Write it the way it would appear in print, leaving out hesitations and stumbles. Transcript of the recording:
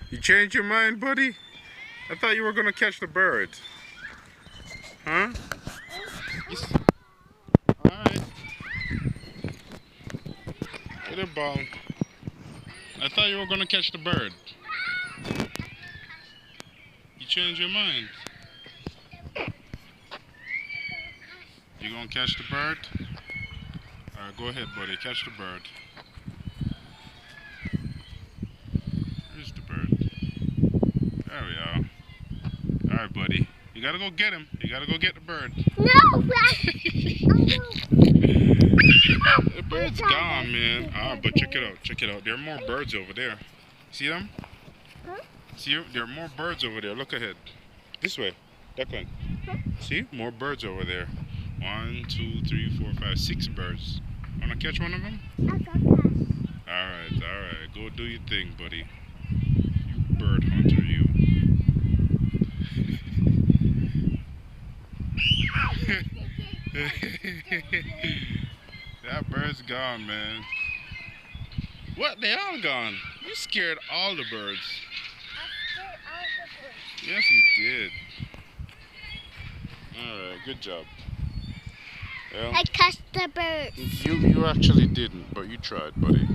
You changed your mind, buddy? I thought you were gonna catch the bird. Huh? Alright. Get a ball. I thought you were gonna catch the bird. You changed your mind. You gonna catch the bird? Alright, go ahead, buddy. Catch the bird. There's the bird. There we are. Alright, buddy. You gotta go get him. You gotta go get the bird. No! The bird's gone, man. Ah, but check it out. Check it out. There are more birds over there. See them? Huh? See, there are more birds over there. Look ahead. This way. Declan. See? More birds over there. 1, 2, 3, 4, 5, 6 birds. Wanna catch one of them? Alright. Go do your thing, buddy. You bird hunter, you. That bird's gone, man. What? They all gone? You scared all the birds. Yes, you did. Alright, good job. Well, I catch the bird. you actually didn't, but you tried, buddy.